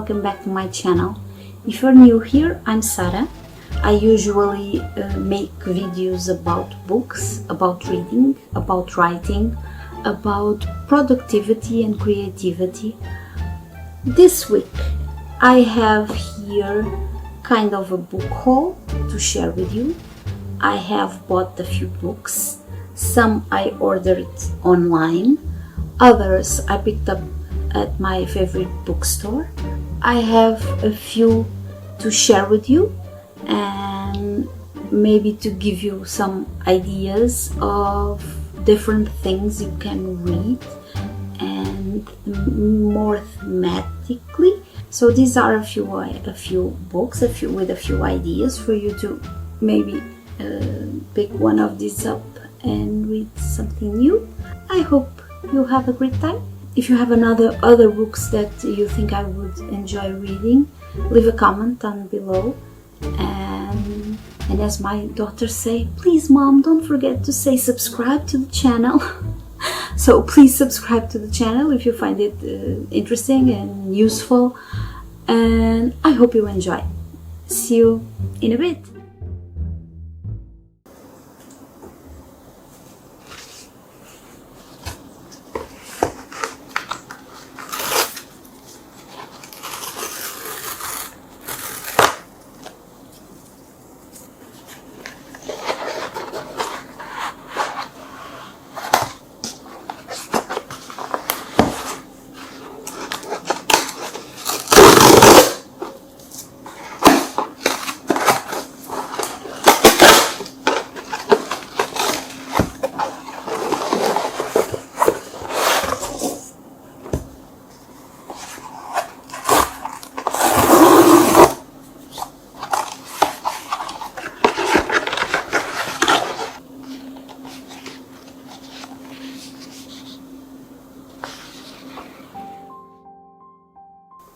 welcome back to my channel. If you're new here, I'm Sara. I usually make videos about books, about reading, about writing, about productivity and creativity. This week I have here kind of a book haul to share with you. I have bought a few books. Some I ordered online, others I picked up at my favorite bookstore. I have a few to share with you and maybe to give you some ideas of different things you can read and more thematically. So these are a few books with a few ideas for you to maybe pick one of these up and read something new. I hope you have a great time. If you have other books that you think I would enjoy reading, leave a comment down below. And as my daughters say, please mom, don't forget to say subscribe to the channel. So please subscribe to the channel if you find it interesting and useful. And I hope you enjoy. See you in a bit.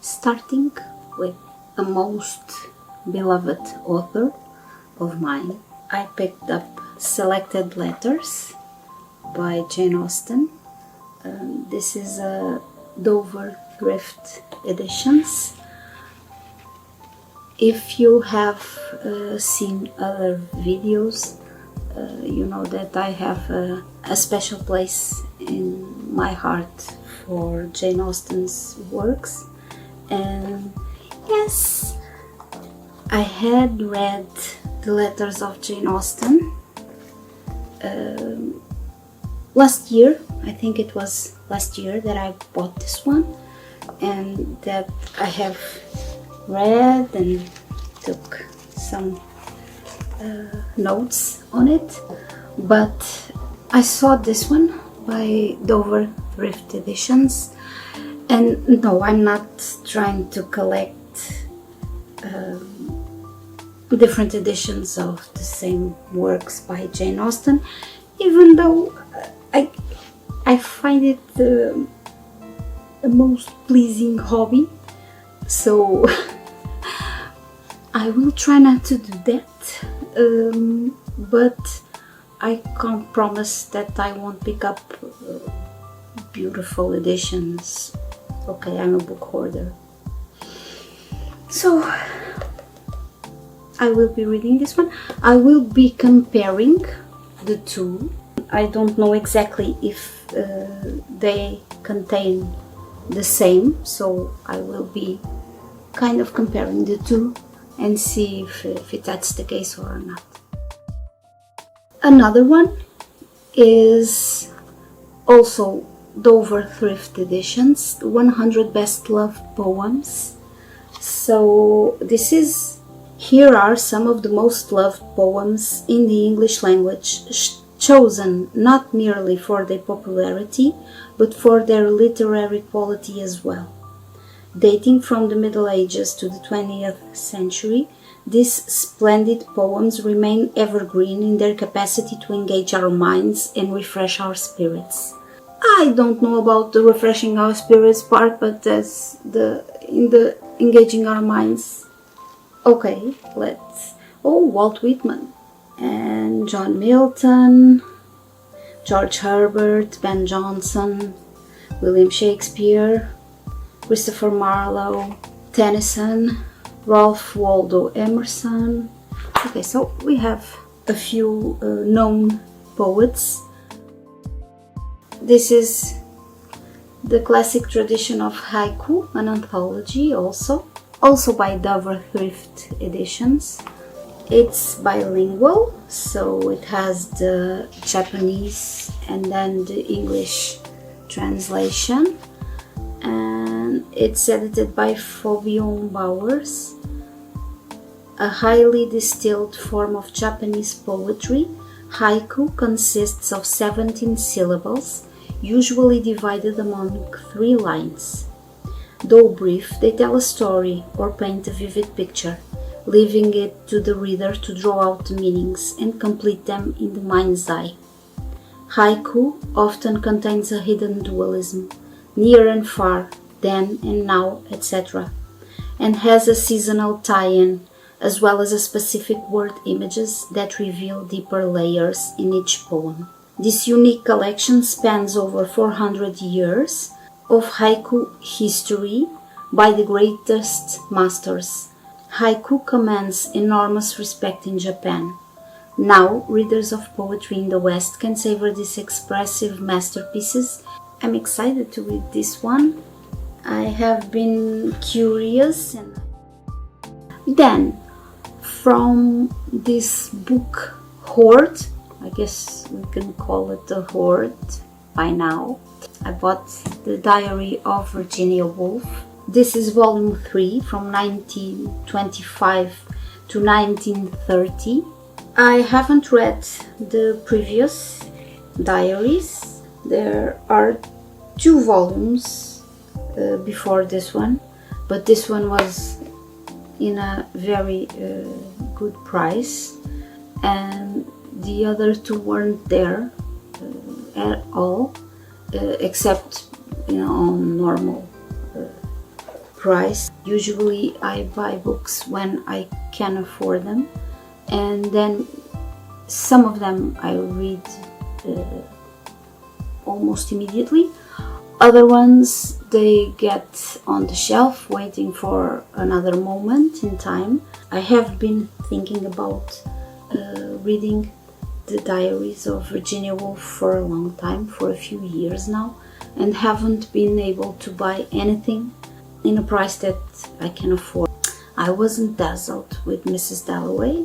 Starting with the most beloved author of mine, I picked up Selected Letters by Jane Austen. This is a Dover Thrift Editions. If you have seen other videos, you know that I have a special place in my heart for Jane Austen's works. And yes, I had read the letters of Jane Austen last year. I think it was last year that I bought this one, and that I have read and took some notes on it. But I saw this one by Dover Thrift Editions. And no, I'm not trying to collect different editions of the same works by Jane Austen, even though I find it the most pleasing hobby. So I will try not to do that, but I can't promise that I won't pick up beautiful editions. Okay, I'm a book hoarder. So I will be reading this one. I will be comparing the two. I don't know exactly if they contain the same, so I will be kind of comparing the two and see if that's the case or not. Another one is also Dover Thrift Editions, 100 Best Loved Poems. So here are some of the most loved poems in the English language, chosen not merely for their popularity, but for their literary quality as well. Dating from the Middle Ages to the 20th century, these splendid poems remain evergreen in their capacity to engage our minds and refresh our spirits. I don't know about the refreshing our spirits part, but that's in the engaging our minds. Okay, Walt Whitman and John Milton, George Herbert, Ben Jonson, William Shakespeare, Christopher Marlowe, Tennyson, Ralph Waldo Emerson. Okay, so we have a few known poets. This is the classic tradition of haiku, an anthology also by Dover Thrift Editions. It's bilingual, so it has the Japanese and then the English translation, and it's edited by Fabian Bowers. A highly distilled form of Japanese poetry, haiku consists of 17 syllables, usually divided among 3 lines. Though brief, they tell a story or paint a vivid picture, leaving it to the reader to draw out the meanings and complete them in the mind's eye. Haiku often contains a hidden dualism, near and far, then and now, etc., and has a seasonal tie-in, as well as a specific word images that reveal deeper layers in each poem. This unique collection spans over 400 years of haiku history by the greatest masters. Haiku commands enormous respect in Japan. Now, readers of poetry in the West can savor these expressive masterpieces. I'm excited to read this one. I have been curious, and then from this book hoard, I guess we can call it a hoard by now, I bought the Diary of Virginia Woolf. This is volume 3 from 1925 to 1930. I haven't read the previous diaries. There are 2 volumes before this one, but this one was in a very good price, and the other 2 weren't there at all, except on normal price. Usually I buy books when I can afford them, and then some of them I read almost immediately. Other ones, they get on the shelf waiting for another moment in time. I have been thinking about reading the Diaries of Virginia Woolf for a long time, for a few years now, and haven't been able to buy anything in a price that I can afford. I wasn't dazzled with Mrs. Dalloway,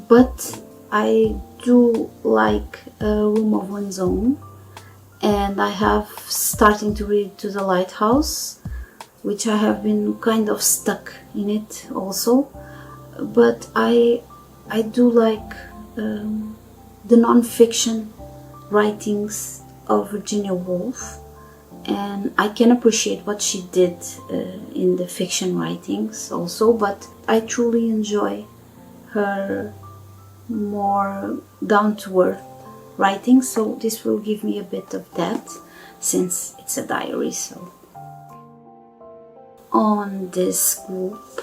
but I do like A Room of One's Own, and I have starting to read To the Lighthouse, which I have been kind of stuck in it also, but I do like the non-fiction writings of Virginia Woolf, and I can appreciate what she did in the fiction writings also, but I truly enjoy her more down-to-earth writing, so this will give me a bit of that since it's a diary. So on this group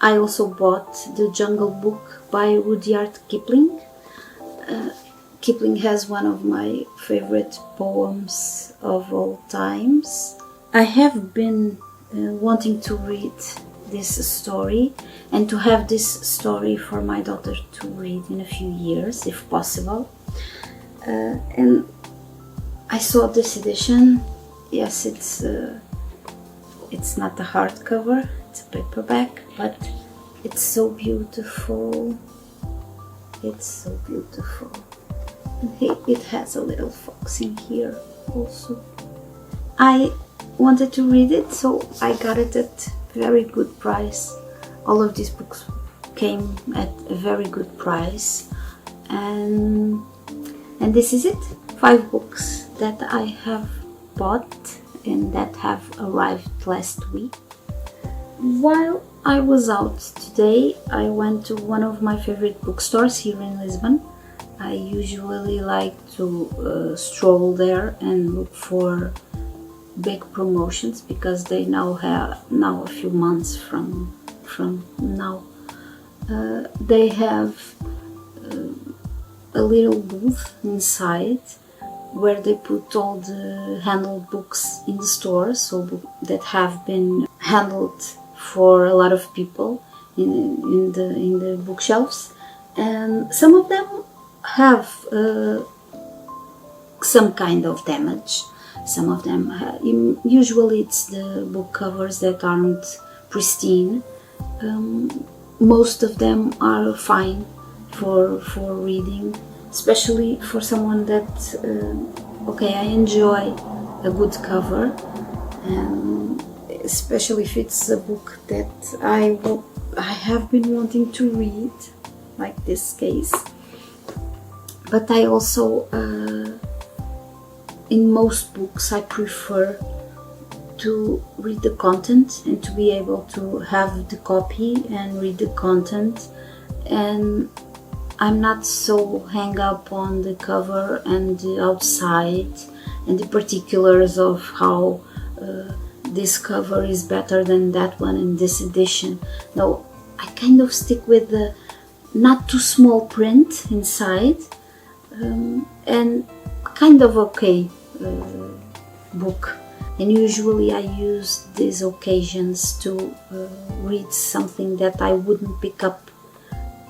I also bought The Jungle Book by Rudyard Kipling. Kipling has one of my favorite poems of all times. I have been wanting to read this story and to have this story for my daughter to read in a few years, if possible. And I saw this edition. Yes, it's not a hardcover, it's a paperback, but it's so beautiful. It's so beautiful. And it has a little fox in here also. I wanted to read it, so I got it at a very good price. All of these books came at a very good price, and this is it. 5 books that I have bought and that have arrived last week. While I was out today, I went to one of my favorite bookstores here in Lisbon. I usually like to stroll there and look for big promotions, because they now have a few months from now. They have a little booth inside where they put all the handled books in the store, so that have been handled for a lot of people in the bookshelves, and some of them have some kind of damage. Some of them usually it's the book covers that aren't pristine. Most of them are fine for reading, especially for someone that okay, I enjoy a good cover, and especially if it's a book that I have been wanting to read, like this case. But I also in most books I prefer to read the content and to be able to have the copy and read the content, and I'm not so hung up on the cover and the outside and the particulars of how this cover is better than that one in this edition. No, I kind of stick with the not too small print inside, and kind of okay book. And usually I use these occasions to read something that I wouldn't pick up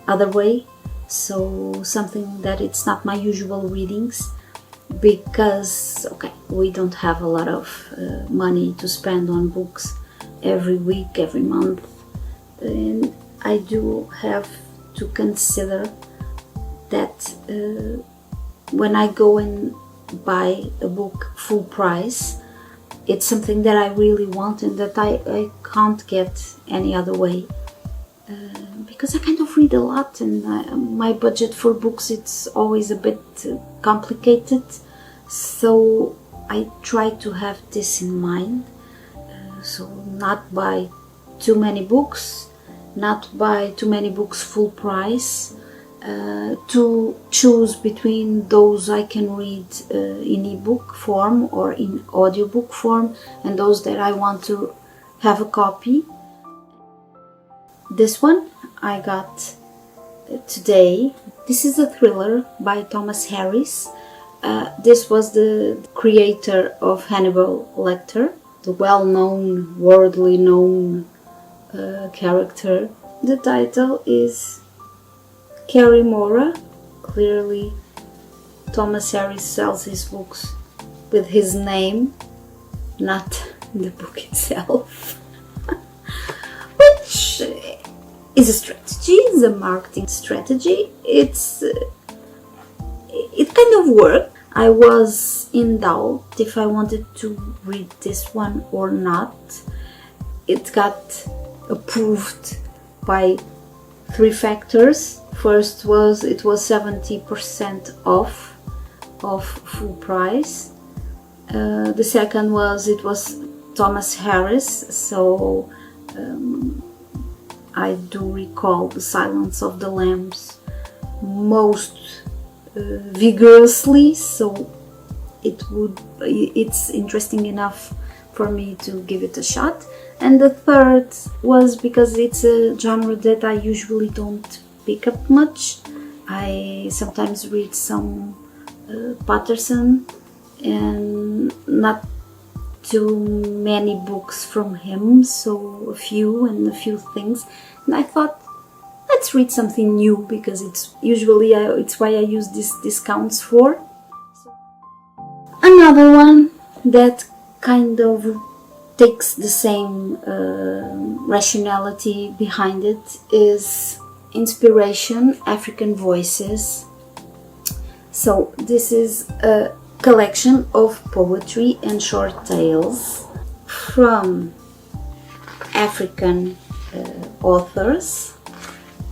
other way, so something that it's not my usual readings, because okay, we don't have a lot of money to spend on books every week, every month, and I do have to consider that when I go and buy a book full price, it's something that I really want and that I can't get any other way, because I kind of read a lot, and my budget for books, it's always a bit complicated, so I try to have this in mind. So not buy too many books, not buy too many books full price, to choose between those I can read in ebook form or in audiobook form, and those that I want to have a copy. This one I got today. This is a thriller by Thomas Harris. This was the creator of Hannibal Lecter, the well-known, worldly known character. The title is Carrie Mora. Clearly Thomas Harris sells his books with his name, not the book itself. Which is a strategy, is a marketing strategy. It kind of worked. I was in doubt if I wanted to read this one or not. It got approved by 3 factors. First was it was 70% off of full price. The second was it was Thomas Harris, so I do recall The Silence of the Lambs most vigorously, so it's interesting enough for me to give it a shot. And the third was because it's a genre that I usually don't pick up much. I sometimes read some Patterson and not too many books from him, so a few things, and I thought, let's read something new, because it's usually it's why I use these discounts for. Another one that kind of takes the same rationality behind it is Inspiration, African Voices. So this is a collection of poetry and short tales from African authors.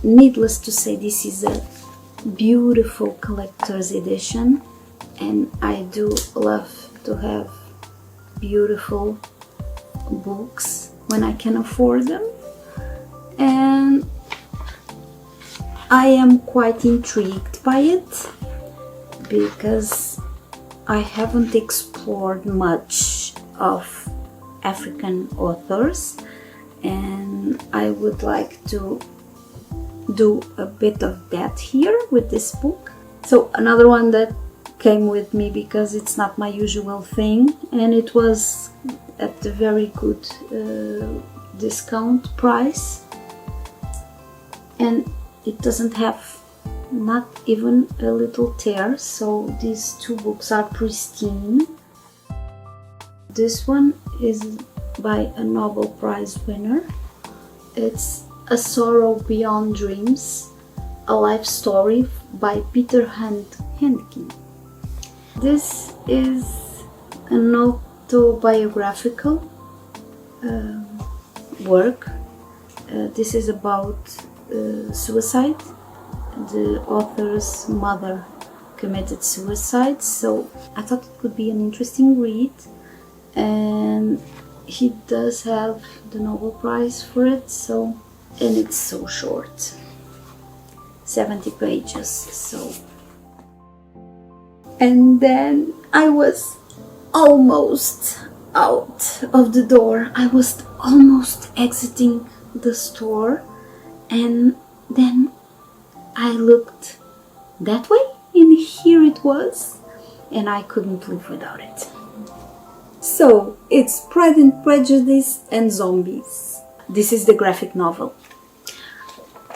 Needless to say, this is a beautiful collector's edition, and I do love to have beautiful books when I can afford them, and I am quite intrigued by it because I haven't explored much of African authors, and I would like to do a bit of that here with this book. So another one that came with me because it's not my usual thing, and it was at a very good discount price, and it doesn't have not even a little tear, so these two books are pristine. This one is by a Nobel Prize winner. It's A Sorrow Beyond Dreams, a life story by Peter Handke. This is an autobiographical work. This is about suicide. The author's mother committed suicide, so I thought it could be an interesting read, and he does have the Nobel Prize for it, so, and it's so short, 70 pages, so. And then I was almost out of the door. I was almost exiting the store, and then I looked that way, and here it was, and I couldn't live without it. So, it's Pride and Prejudice and Zombies. This is the graphic novel.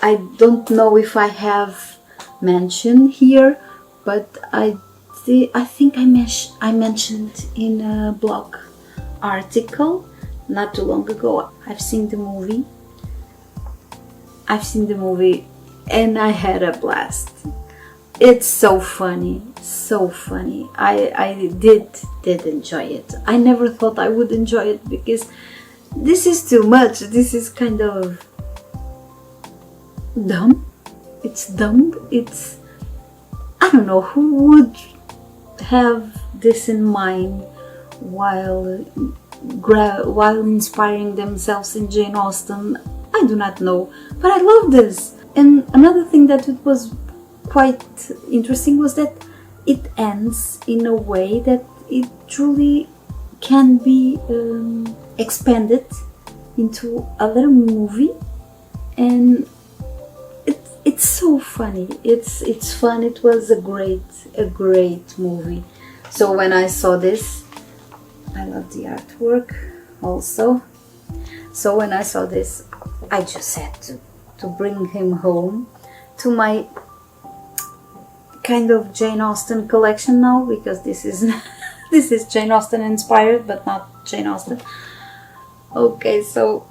I don't know if I have mentioned here, but I think I mentioned in a blog article not too long ago. I've seen the movie, and I had a blast. It's so funny, so funny. I did enjoy it. I never thought I would enjoy it because this is too much. This is kind of dumb. It's dumb. It's, I don't know who would have this in mind while inspiring themselves in Jane Austen. I do not know, but I love this. And another thing that it was quite interesting was that it ends in a way that it truly can be expanded into a little movie, and it's so funny. It's fun. It was a great movie. So when I saw this, I love the artwork also. So when I saw this, I just had to bring him home to my kind of Jane Austen collection now, because this is this is Jane Austen inspired, but not Jane Austen. Okay, so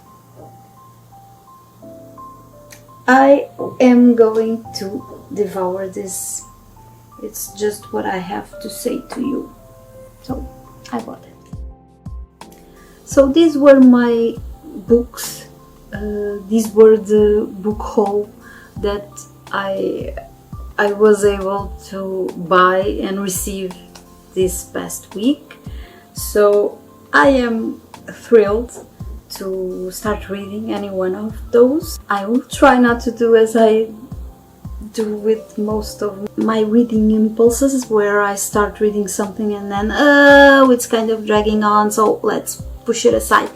I am going to devour this. It's just what I have to say to you. So I bought it. So these were my books. These were the book haul that I was able to buy and receive this past week. So I am thrilled to start reading any one of those. I will try not to do as I do with most of my reading impulses, where I start reading something and then it's kind of dragging on, so let's push it aside.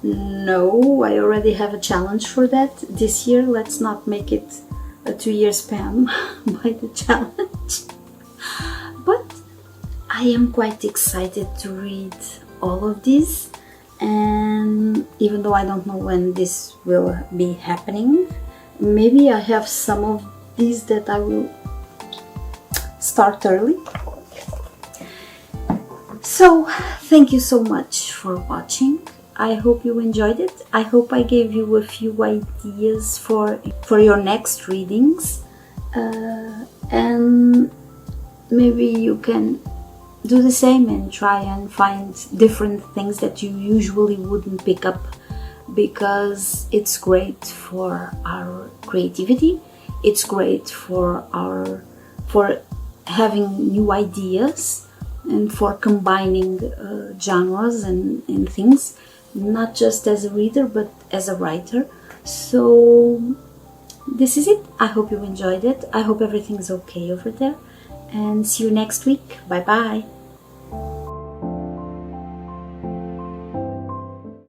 No, I already have a challenge for that this year. Let's not make it a 2-year spam by the challenge. But I am quite excited to read all of these, and even though I don't know when this will be happening, maybe I have some of these that I will start early. So thank you so much for watching. I hope you enjoyed it. I hope I gave you a few ideas for your next readings, and maybe you can do the same and try and find different things that you usually wouldn't pick up, because it's great for our creativity. It's great for having new ideas and for combining genres and things, not just as a reader but as a writer. So this is it. I hope you enjoyed it. I hope everything's okay over there, and see you next week. Bye bye.